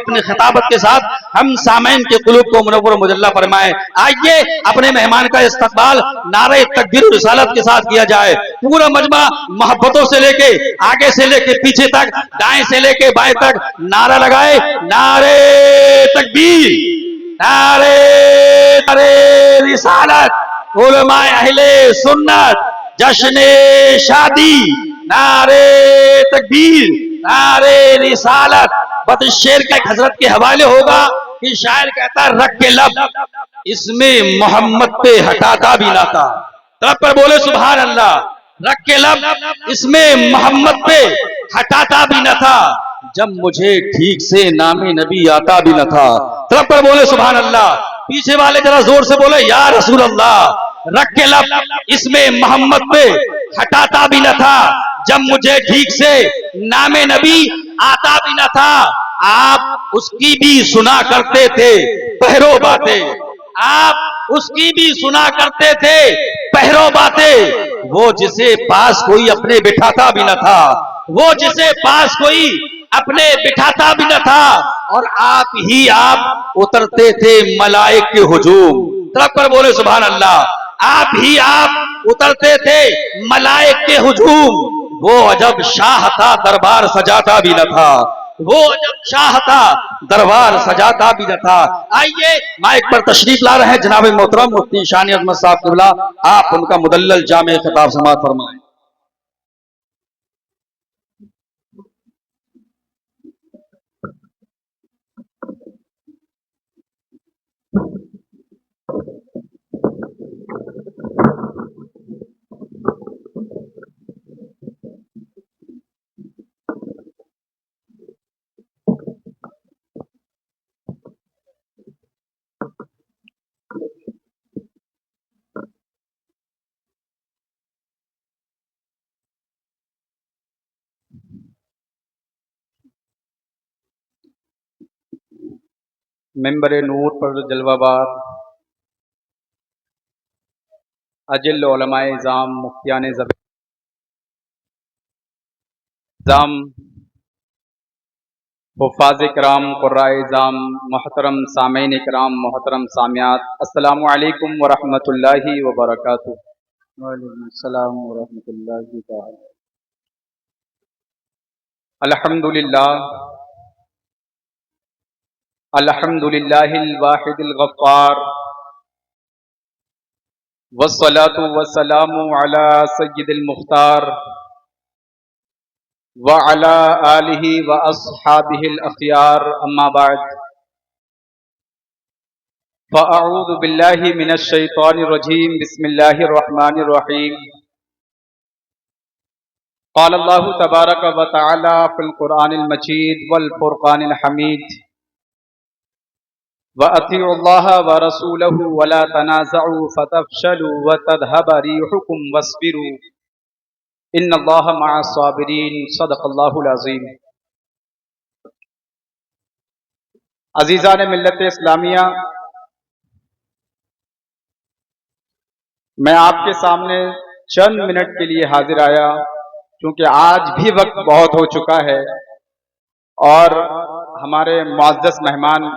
اپنی خطابت کے ساتھ ہم سامعین کے قلوب کو منور و مجلہ فرمائے. آئیے اپنے مہمان کا استقبال نعرہ تکبیر و رسالت کے ساتھ کیا جائے. پورا مجمع محبتوں سے لے کے آگے سے لے کے پیچھے تک، دائیں سے لے کے بائیں تک نعرہ لگائے. نعرہ تکبیر، نعرہ رسالت، علماء اہل سنت، جشن شادی، نعرہ تکبیر، نعرہ رسالت. بس اس شعر کا ایک حضرت کے حوالے ہوگا کہ شاعر کہتا ہے رکھ کے لب اس میں محمد پہ ہٹاتا بھی نہ تھا. طرف پر بولے سبحان اللہ. رکھ کے لب اس میں محمد پہ ہٹاتا بھی نہ تھا، جب مجھے ٹھیک سے نام نبی آتا بھی نہ تھا. طرف پر بولے سبحان اللہ. پیچھے والے ذرا زور سے بولے یا رسول اللہ. رکھ کے لب اس میں محمد پہ ہٹاتا بھی نہ تھا، جب مجھے ٹھیک سے نام نبی آتا بھی نہ تھا. آپ اس کی بھی سنا کرتے تھے پہرو باتیں، آپ اس کی بھی سنا کرتے تھے پہرو باتیں. وہ جسے پاس کوئی اپنے بٹھاتا بھی نہ تھا، وہ جسے پاس کوئی اپنے بٹھاتا بھی نہ تھا، اور آپ ہی آپ اترتے تھے ملائک کے ہجوم. طرف پر بولے سبحان اللہ. آپ ہی آپ اترتے تھے ملائک کے ہجوم. وہ عجب شاہ تھا دربار سجاتا بھی نہ تھا، وہ عجب شاہ تھا دربار سجاتا بھی نہ تھا. آئیے مائک پر تشریف لا رہے ہیں جناب محترم مفتی شان عظمت صاحب قبلہ. آپ ان کا مدلل جامع خطاب سماعت فرمائیں. ممبر نور پر جلوہ بار اجل علماء اعظام، مفتیان اعظام، حفاظ کرام، قراء اعظام، محترم سامعین کرام، محترم سامعات، السلام علیکم ورحمۃ اللہ وبرکاتہ. وعلیکم السلام ورحمۃ اللہ تعالی. الحمدللہ، الحمدللہ الواحد الغفار، والصلاة والسلام علی سید المختار وعلی آلہ واصحابہ الاخیار. اما بعد فاعوذ باللہ من الشیطان الرجیم. بسم اللہ الرحمن الرحیم. قال اللہ تبارک و تعالی فی القرآن المجید والفرقان الحمید. وَأَطِيعُوا اللَّهَ وَرَسُولَهُ وَلَا تَنَازَعُوا فَتَفْشَلُوا وَتَذْهَبَ رِيحُكُمْ وَاصْبِرُوا إِنَّ اللَّهَ مَعَ الصَّابِرِينَ. صدق اللہ العظیم. عزیزان ملت اسلامیہ، میں آپ کے سامنے چند منٹ کے لیے حاضر آیا کیونکہ آج بھی وقت بہت ہو چکا ہے اور ہمارے معزز مہمان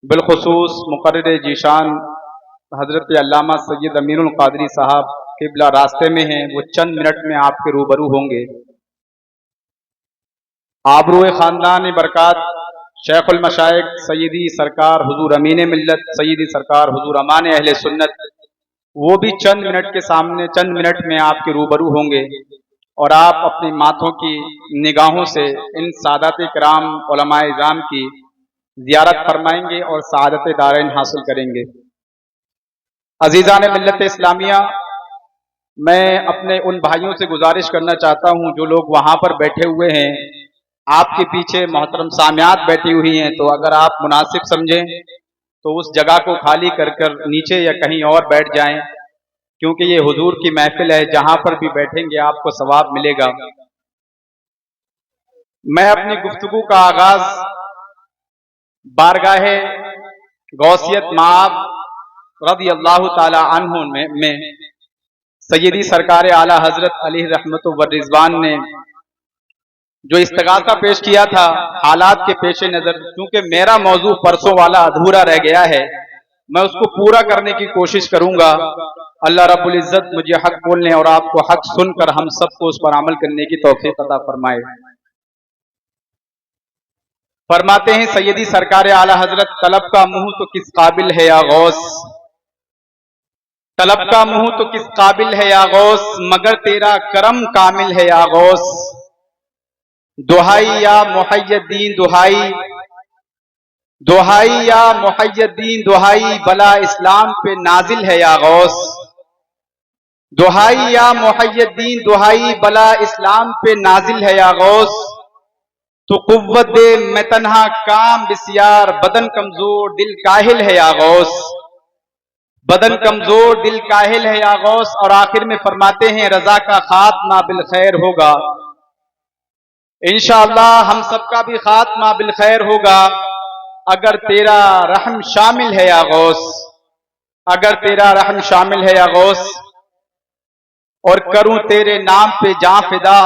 بالخصوص مقرر ذیشان حضرت علامہ سید امین القادری صاحب قبلہ راستے میں ہیں. وہ چند منٹ میں آپ کے روبرو ہوں گے. آبروئے خاندان برکات شیخ المشائخ سیدی سرکار حضور امین ملت سیدی سرکار حضور امان اہل سنت، وہ بھی چند منٹ میں آپ کے روبرو ہوں گے، اور آپ اپنی ماتھوں کی نگاہوں سے ان سادات کرام علماء اعظام کی زیارت فرمائیں گے اور سعادت دارین حاصل کریں گے. عزیزان ملت اسلامیہ، میں اپنے ان بھائیوں سے گزارش کرنا چاہتا ہوں جو لوگ وہاں پر بیٹھے ہوئے ہیں، آپ کے پیچھے محترم سامعات بیٹھی ہوئی ہیں، تو اگر آپ مناسب سمجھیں تو اس جگہ کو خالی کر نیچے یا کہیں اور بیٹھ جائیں، کیونکہ یہ حضور کی محفل ہے، جہاں پر بھی بیٹھیں گے آپ کو ثواب ملے گا. میں اپنی گفتگو کا آغاز بارگاہ غوثیت مآب رضی اللہ تعالی عنہ میں سیدی سرکار اعلی حضرت علیہ رحمت و رضوان نے जो इस्तगासा पेश किया था हालात के पेश नज़र, क्योंकि मेरा मौजू परसों वाला अधूरा रह गया है, मैं उसको पूरा करने की कोशिश करूंगा। अल्लाह रब्बुल इज़्ज़त मुझे हक बोलने और आपको हक सुनकर हम सबको उस पर अमल करने की तौफीक अता फरमाए। फरमाते हैं सैयदी सरकार आला हजरत, तलब का मुंह तो किस काबिल है या गौस, तलब का मुंह तो किस काबिल है या गौस, मगर तेरा करम कामिल है या गौस। दुहाई या मुहय्यद्दीन दुहाई, दुहाई या मुहय्यद्दीन दुहाई, भला इस्लाम पे नाजिल है या गौस। दुहाई या मुहय्यद्दीन दुहाई, भला इस्लाम पे नाजिल है या गौस। तो कुव्वत दे मैं तन्हा काम बिस्यार, बदन कमजोर दिल काहिल है या गौस, बदन कमजोर दिल काहिल है या गौस। और आखिर में फरमाते हैं रजा का खात्मा बिल खैर होगा, इंशाअल्लाह हम सबका भी खात्मा बिल खैर होगा, अगर तेरा रहम शामिल है या गौस, अगर तेरा रहम शामिल है या गौस। और करूं तेरे नाम पे जां फिदा,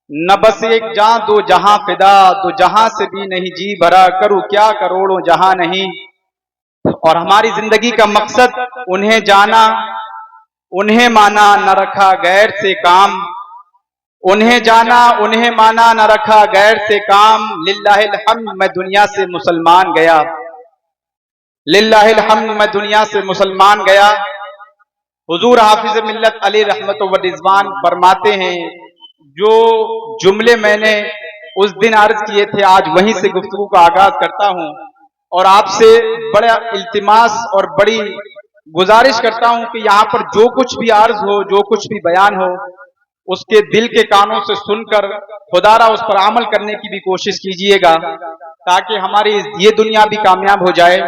न बस एक जां दो जहां फिदा, दो जहां से भी नहीं जी भरा, करूं क्या करोड़ों जहां नहीं। और हमारी जिंदगी का मकसद उन्हें जाना, उन्हें माना, न रखा गैर से काम, उन्हें जाना उन्हें माना, न रखा गैर से काम। लिल्लाहिल हम्द मैं दुनिया से मुसलमान गया, लिल्लाहिल हम्द मैं दुनिया से मुसलमान गया। हुजूर हाफिज मिल्लत अली रहमत व रिजवान फरमाते हैं, जो जुमले मैंने उस दिन अर्ज किए थे आज वहीं से गुफ्तगू का आगाज करता हूं और आपसे बड़ा इल्तिमास और बड़ी गुजारिश करता हूं कि यहाँ पर जो कुछ भी अर्ज हो, जो कुछ भी बयान हो, उसके दिल के कानों से सुनकर खुदारा उस पर अमल करने की भी कोशिश कीजिएगा, ताकि हमारी ये दुनिया भी कामयाब हो जाए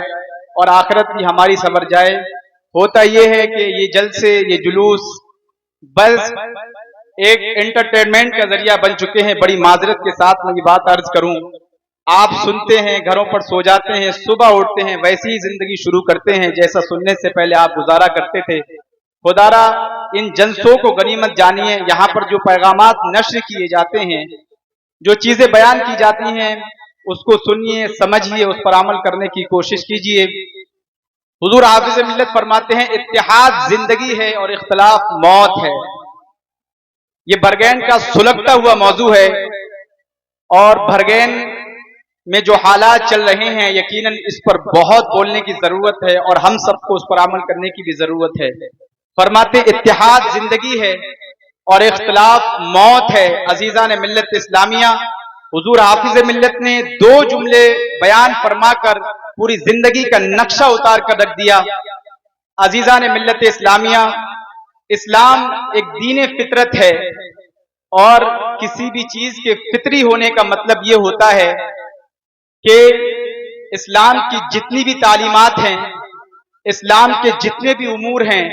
और आखिरत भी हमारी संवर जाए। होता यह है कि ये जलसे, ये जुलूस बस एक एंटरटेनमेंट का जरिया बन चुके हैं। बड़ी माजरत के साथ मैं ये बात अर्ज करूं, आप सुनते हैं, घरों पर सो जाते हैं, सुबह उठते हैं, वैसी ही जिंदगी शुरू करते हैं जैसा सुनने से पहले आप गुजारा करते थे। खुदारा इन जलसों को गनीमत जानिए, यहाँ पर जो पैगामात नश्र किए जाते हैं, जो चीजें बयान की जाती हैं, उसको सुनिए, समझिए, उस पर अमल करने की कोशिश कीजिए। हुजूर हाफिज मिल्लत फरमाते हैं, इत्तेहाद जिंदगी है और इख्तलाफ मौत है। ये बरगैन का सुलगता हुआ मौजू है और बरगैन में जो हालात चल रहे हैं, यकीनन इस पर बहुत बोलने की जरूरत है और हम सबको उस पर अमल करने की भी जरूरत है। फरमाते इत्तेहाद जिंदगी है और इख्तलाफ मौत है। अजीजा ने मिल्लत इस्लामिया, हुजूर हाफिज मिल्लत ने दो जुमले बयान फरमाकर पूरी जिंदगी का नक्शा उतार कर रख दिया। अजीजा ने मिल्लत इस्लामिया, इस्लाम एक दीन फितरत है और किसी भी चीज के फितरी होने का मतलब यह होता है कि इस्लाम की जितनी भी तालीमात हैं, इस्लाम के जितने भी उमूर हैं,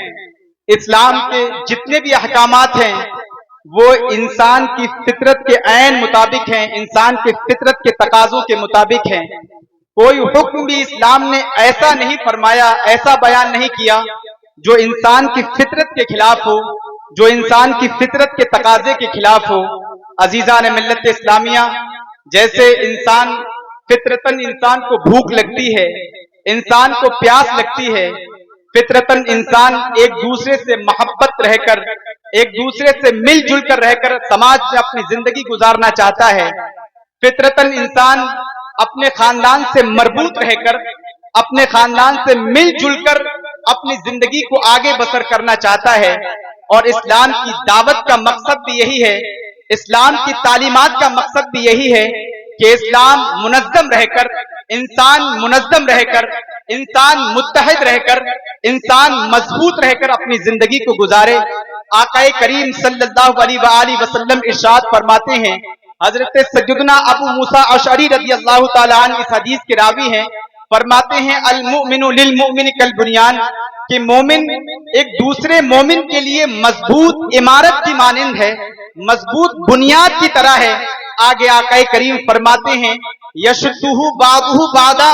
इस्लाम के जितने भी अहकामात हैं, वो इंसान की फितरत के ऐन मुताबिक हैं, इंसान की फितरत के तकाजों के मुताबिक हैं। कोई हुक्म भी इस्लाम ने ऐसा नहीं फरमाया, ऐसा बयान नहीं किया जो इंसान की फितरत के खिलाफ हो, जो इंसान की फितरत के तकाजे के खिलाफ हो। अजीजा ने मिल्लत इस्लामिया, जैसे इंसान फितरतन इंसान को भूख लगती है, इंसान को प्यास लगती है, फितरतन इंसान एक दूसरे से मोहब्बत रहकर, एक दूसरे से मिलजुल कर रहकर समाज में अपनी जिंदगी गुजारना चाहता है। फितरतन इंसान अपने खानदान से मरबूत रहकर, अपने खानदान से मिलजुल कर अपनी जिंदगी को आगे बसर करना चाहता है। और इस्लाम की दावत का मकसद भी यही है, इस्लाम की तालीमात का मकसद भी यही है कि इस्लाम मुनज़्ज़म रहकर, इंसान मुनज़्ज़म रहकर, इंसान मुत्तहिद रहकर, इंसान मजबूत रहकर अपनी जिंदगी को गुजारे। आकाए करीम सल्लल्लाहु अलैहि वसल्लम इरशाद फरमाते हैं, हजरत सय्यदना अबू मूसा अशअरी रज़ियल्लाहु ताला अन्हु इस हदीस के रावी हैं, फरमाते हैं अल मुमिनु लिल मुमिन कल बुनियान, कि मोमिन एक दूसरे मोमिन के लिए मजबूत इमारत की मानिंद है, मजबूत बुनियाद की तरह है। आगे आकाए करीम फरमाते हैं यशुद्दुहु बादुहु बादा,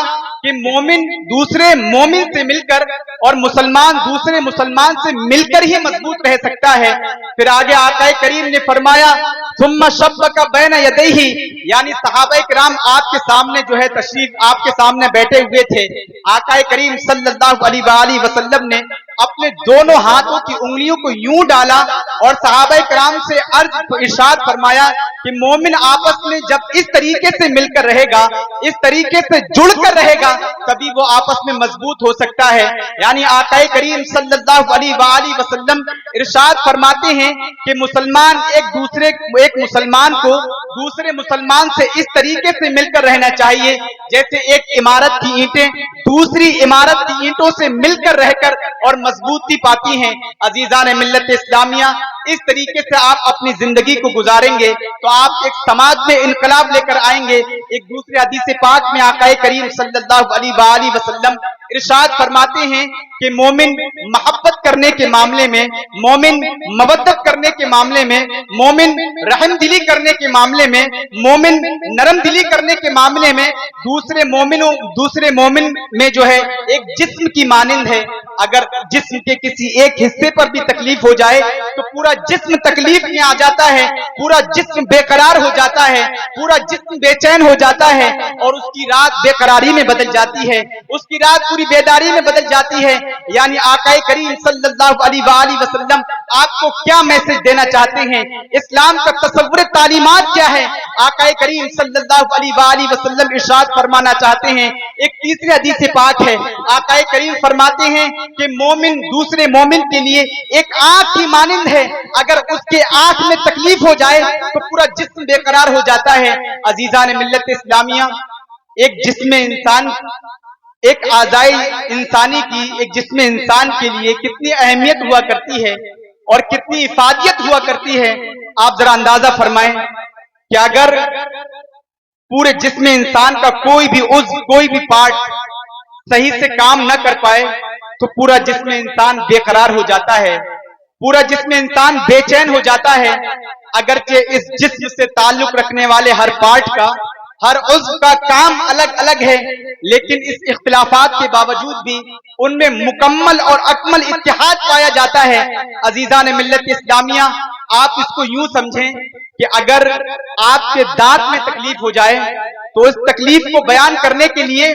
कि मोमिन दूसरे मोमिन से मिलकर और मुसलमान दूसरे मुसलमान से मिलकर ही मजबूत रह सकता है। फिर आगे आका करीम ने फरमाया सुम्मा शब्बका बैन यदैहि, यानी सहाबा किराम आपके सामने जो है तशरीफ आपके सामने बैठे हुए थे। आका करीम सल्लल्लाहु अलैहि वसल्लम ने अपने दोनों हाथों की उंगलियों को यूं डाला और सहाबा किराम से इरशाद फरमाया कि मोमिन आपस में जब इस तरीके से मिलकर रहेगा, इस तरीके से जुड़कर रहेगा, तभी वो आपस में मजबूत हो सकता है। यानी आका करीम सल्लल्लाहु अलैहि वसल्लम इरशाद फरमाते हैं कि मुसलमान एक मुसलमान को दूसरे मुसलमान से इस तरीके से मिलकर रहना चाहिए जैसे एक इमारत की ईंटें दूसरी इमारत की ईंटों से मिलकर रहकर और मजबूती पाती हैं। अजीजान मिल्लत इस्लामिया, इस तरीके से आप अपनी जिंदगी को गुजारेंगे तो आप एक समाज में इनकलाब लेकर आएंगे। एक दूसरे हदीस पाक में आका करीम सल्लल्लाहु अलैहि वसल्लम इरशाद फरमाते हैं कि मोमिन मोहब्बत करने के मामले में, मोमिन मवद्दत करने के मामले में, मोमिन रहम दिली करने के मामले में, मोमिन नरम दिली करने के मामले में दूसरे मोमिन में जो है एक जिस्म की मानिंद है। अगर जिस्म के किसी एक हिस्से पर भी तकलीफ हो जाए तो पूरा जिस्म तकलीफ में आ जाता है, पूरा जिस्म बेकरार हो जाता है, पूरा जिस्म बेचैन हो जाता है और उसकी रात बेकरारी में बदल जाती है, उसकी रात पूरी बेदारी में बदल जाती है। यानी आका करीम सल्लल्लाहु अलैहि वसल्लम आपको क्या मैसेज देना चाहते हैं, इस्लाम का तसव्वुर तालीमात क्या है, आका करीम सल्लल्लाहु अलैहि वसल्लम इरशाद फरमाना चाहते हैं। एक तीसरी हदीस पाक है, आका करीम फरमाते हैं कि मोमिन दूसरे मोमिन के लिए एक आंख की मानिंद है, अगर उसके आंख में तकलीफ हो जाए तो पूरा जिस्म बेकरार हो जाता है। अजीजान मिल्लत इस्लामिया, एक जिस्म इंसान, एक आज़ाई इंसानी की एक जिस्म इंसान के लिए कितनी अहमियत हुआ करती है और कितनी इफादियत हुआ करती है, आप जरा अंदाजा फरमाएं कि अगर पूरे जिस्म इंसान का कोई भी पार्ट सही से काम न कर पाए तो पूरा जिस्म इंसान बेकरार हो जाता है, पूरा जिस्म इंसान बेचैन हो जाता है। अगरचे इस जिस्म से ताल्लुक रखने वाले हर पार्ट का, हर उज़्व का काम अलग अलग है, लेकिन इस इख्तिलाफात के बावजूद भी उनमें मुकम्मल और अकमल इत्तिहाद पाया जाता है। अजीजान मिल्लत इस्लामिया, आप इसको यूं समझें कि अगर आपके दांत में तकलीफ हो जाए तो उस तकलीफ को बयान करने के लिए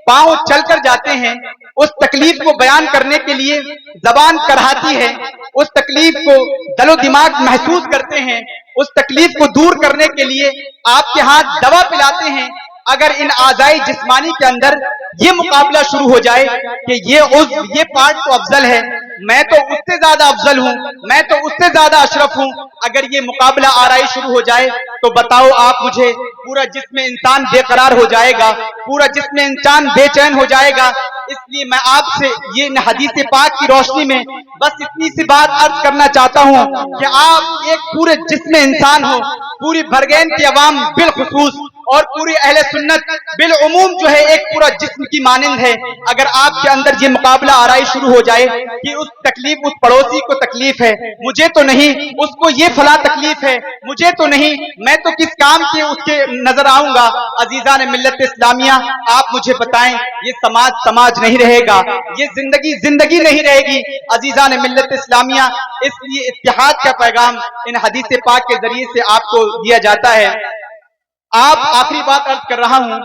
पांव चलकर जाते हैं, उस तकलीफ को बयान करने के लिए जबान करहाती है, उस तकलीफ को दिलो दिमाग महसूस करते हैं, उस तकलीफ को दूर करने के लिए आपके हाथ दवा पिलाते हैं। अगर इन आज़ाई जिस्मानी के अंदर ये मुकाबला शुरू हो जाए कि ये पार्ट तो अफजल है, मैं तो उससे ज्यादा अफजल हूं, मैं तो उससे ज्यादा अशरफ हूं, अगर ये मुकाबला आराई शुरू हो जाए तो बताओ आप मुझे, पूरा जिस्म इंसान बेकरार हो जाएगा, पूरा जिस्म इंसान बेचैन हो जाएगा। इसलिए मैं आपसे ये हदीस पाक की रोशनी में बस इतनी सी बात अर्ज करना चाहता हूं कि आप एक पूरे जिस्म इंसान हो, पूरी भरगैन की अवाम बिलखुसूस और पूरी अहले सुन्नत बिल उमूम जो है एक पूरा जिस्म की मानिंद है। अगर आपके अंदर ये मुकाबला आराई शुरू हो जाए कि उस पड़ोसी को तकलीफ है, मुझे तो नहीं, उसको ये फला तकलीफ है, मुझे तो नहीं, मैं तो किस काम के उसके नजर आऊंगा। अजीजान मिल्लत इस्लामिया, आप मुझे बताएं, ये समाज नहीं रहेगा, ये जिंदगी नहीं रहेगी। अजीजान मिल्लत इस्लामिया, इसलिए इत्तिहाद का पैगाम इन हदीस पाक के जरिए से आपको दिया जाता है। आप, आखिरी बात अर्ज कर रहा हूं,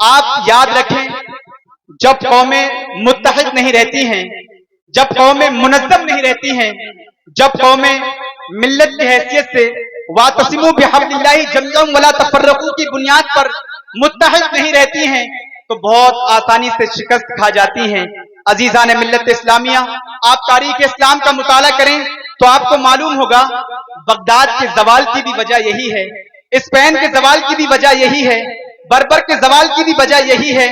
आप याद रखें, जब कौमें मुत्तहिद नहीं रहती हैं, जब कौमें मुनज़्ज़म नहीं रहती हैं, जब कौमें मिल्लत की हैसियत से वातसिमू बिहब्लिल्लाहि जम्मअन वला तफर्रकू की बुनियाद पर मुत्तहिद नहीं रहती हैं तो बहुत आसानी से शिकस्त खा जाती हैं। अजीजान मिल्लत इस्लामिया, आप तारीख इस्लाम का मुताला करें तो आपको मालूम होगा बगदाद के जवाल की भी वजह यही है, स्पेन के जवाल की भी वजह यही है, बर्बर के जवाल की भी वजह यही है।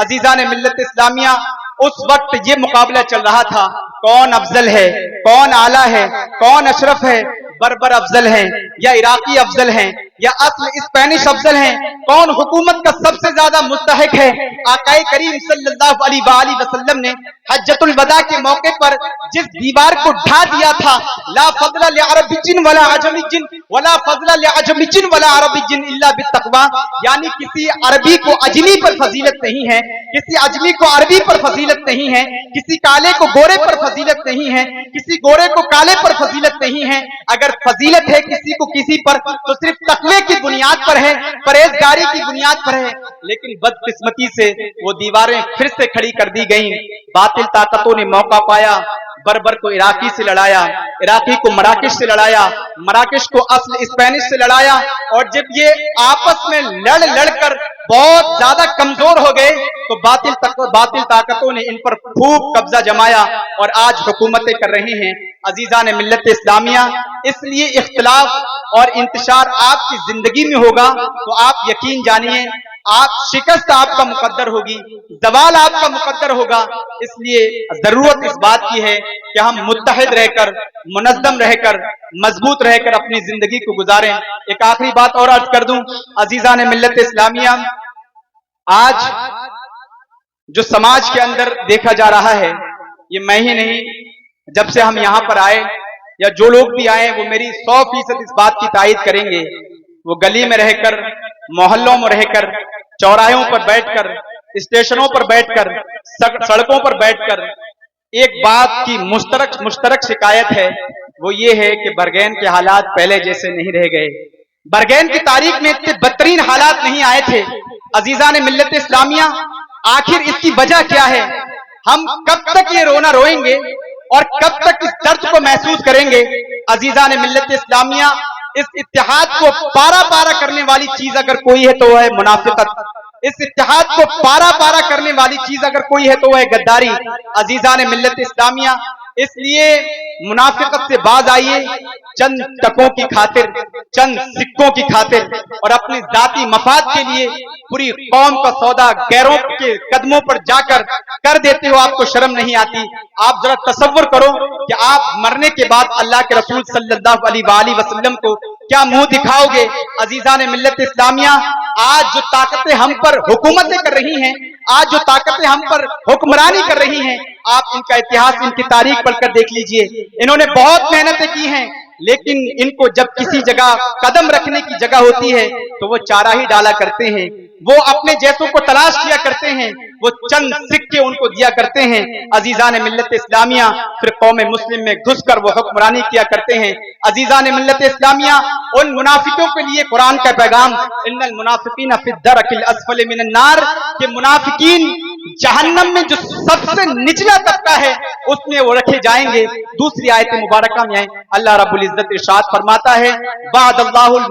अजीजान मिल्लत इस्लामिया, उस वक्त ये मुकाबला चल रहा था, कौन अफजल है, कौन आला है, कौन अशरफ है, बर्बर अफजल हैं या इराकी अफजल हैं, या अस्ल स्पेनिश अफजल हैं, कौन हुकूमत का सबसे ज्यादा मुस्तहिक है। आकाए करीम सल्लल्लाहु अलैहि वसल्लम ने हज्जतुल वदा के मौके पर जिस दीवार को ढा दिया था, ला फज़ला लिअरबिय्यिन वला अजमिय्यिन वला फज़ला लिअजमिय्यिन वला अरबिय्यिन इल्ला बित्तक़वा, यानी किसी अरबी को अजमी पर फजीलत नहीं है, किसी अजमी को अरबी पर फजीलत नहीं है, किसी काले को गोरे पर फजीलत नहीं है, किसी गोरे को काले पर फजीलत नहीं है। अगर फजीलत है किसी को किसी पर तो सिर्फ तकवे की बुनियाद पर है, परहेजगारी की बुनियाद पर है। लेकिन बदकिस्मती से वो दीवारें फिर से खड़ी कर दी गईं। बातिल ताकतों ने मौका पाया, बर्बर को इराकी से लड़ाया, इराकी को मराकेश से लड़ाया, मराकेश को अस्ल स्पेनिश से लड़ाया, और जब ये आपस में लड़ लड़कर बहुत ज्यादा कमजोर हो गए तो बातिल ताकतों ने इन पर खूब कब्जा जमाया और आज हुकूमतें कर रही हैं। अजीजान मिल्लत इस्लामिया, इसलिए इख्तिलाफ और इंतशार आपकी जिंदगी में होगा तो आप यकीन जानिए आप शिकस्त आपका मुकद्दर होगी, जवाल आपका मुकद्दर होगा। इसलिए जरूरत इस बात की है कि हम मुत्तहिद रहकर, मुनज़्ज़म रहकर, मजबूत रहकर अपनी जिंदगी को गुजारें। एक आखिरी बात और अर्ज कर दूं, अजीजान मिल्लत इस्लामिया, आज जो समाज के अंदर देखा जा रहा है, ये मैं ही नहीं, जब से हम यहां पर आए या जो लोग भी आए वो मेरी 100% इस बात की तायद करेंगे, वो गली में रहकर, मोहल्लों में रहकर, चौराहों पर बैठकर, स्टेशनों पर बैठकर, सड़कों पर बैठकर एक बात की मुश्तरक शिकायत है, वो ये है कि बरगैन के हालात पहले जैसे नहीं रह गए। बरगैन की तारीख में इतने बदतरीन हालात नहीं आए थे। अजीजान मिल्लत इस्लामिया, आखिर इसकी वजह क्या है? हम कब तक ये रोना रोएंगे और कब तक इस दर्द को महसूस करेंगे? अजीजान मिल्लत इस्लामिया, इस इत्तेहाद को पारा पारा करने वाली चीज अगर कोई है तो वह है मुनाफिकत। इस इत्तेहाद को पारा पारा करने वाली चीज अगर कोई है तो वह है गद्दारी। अजीजान मिल्लत इस्लामिया, इसलिए मुनाफिकत से बाज आइए, चंद टकों की खातिर, चंद सिक्कों की खातिर और अपने जाती मफाद के लिए पूरी कौम का सौदा गैरों के कदमों पर जाकर कर देते हो, आपको शर्म नहीं आती? आप जरा तसव्वुर करो कि आप मरने के बाद अल्लाह के रसूल सल्लल्लाहु अलैहि वसल्लम को क्या मुंह दिखाओगे? अजीजान मिल्लत इस्लामिया, आज जो ताकतें हम पर हुकूमतें कर रही हैं, आज जो ताकतें हम पर हुक्मरानी कर रही हैं, आप इनका इतिहास, इनकी तारीख पढ़कर देख लीजिए। इन्होंने बहुत मेहनतें की हैं, लेकिन इनको जब किसी जगह कदम रखने की जगह होती है तो वो चारा ही डाला करते हैं, वो अपने जैसों को तलाश किया करते हैं, वो चंद सिक्के उनको दिया करते हैं। अजीजान मिल्लत इस्लामिया, फिर कौम मुस्लिम में घुसकर वो हुक्मरानी किया करते हैं। अजीजान मिल्लत इस्लामिया, उन मुनाफिकों के लिए कुरान का पैगाम, इन्नल मुनाफिकीन फी दरकिल अस्फल मिनन नार, कि मुनाफिकीन जहन्नम में जो सबसे निचला तबका है उसमें वो रखे जाएंगे। दूसरी आयत मुबारका में है, अल्लाह रब्बुल इज्जत इरशाद फरमाता है, वअदल्लाहुल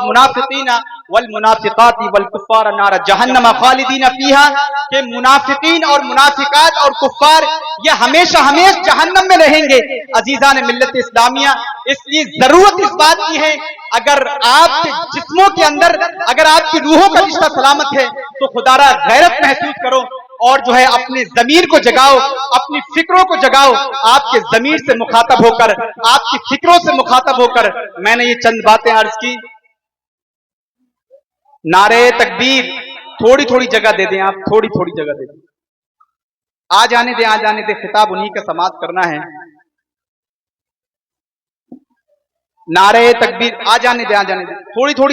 मुनाफिकीना वल मुनाफिकाती वल कुफ्फार नार जहन्नम खालिदीन फीहा, के मुनाफिकीन और मुनाफिकात और कुफ्फार ये हमेशा हमेशा जहन्नम में रहेंगे। अजीजान मिल्लत इस्लामिया, इसलिए जरूरत इस बात की है, अगर आपके जिस्मों के अंदर, अगर आपकी रूहों का रिश्ता सलामत है तो खुदारा गैरत महसूस करो और जो है अपने जमीर को जगाओ, अपनी फिक्रों को जगाओ। आपके जमीर से मुखातब होकर, आपकी फिक्रों से मुखातब होकर मैंने ये चंद बातें अर्ज की। नारे तकबीर, थोड़ी थोड़ी जगह दे दें आप, थोड़ी थोड़ी जगह दे दें, आ जाने दे, खिताब उन्हीं का समाप्त करना है। नारे तकबीर, आ जाने दे, थोड़ी थोड़ी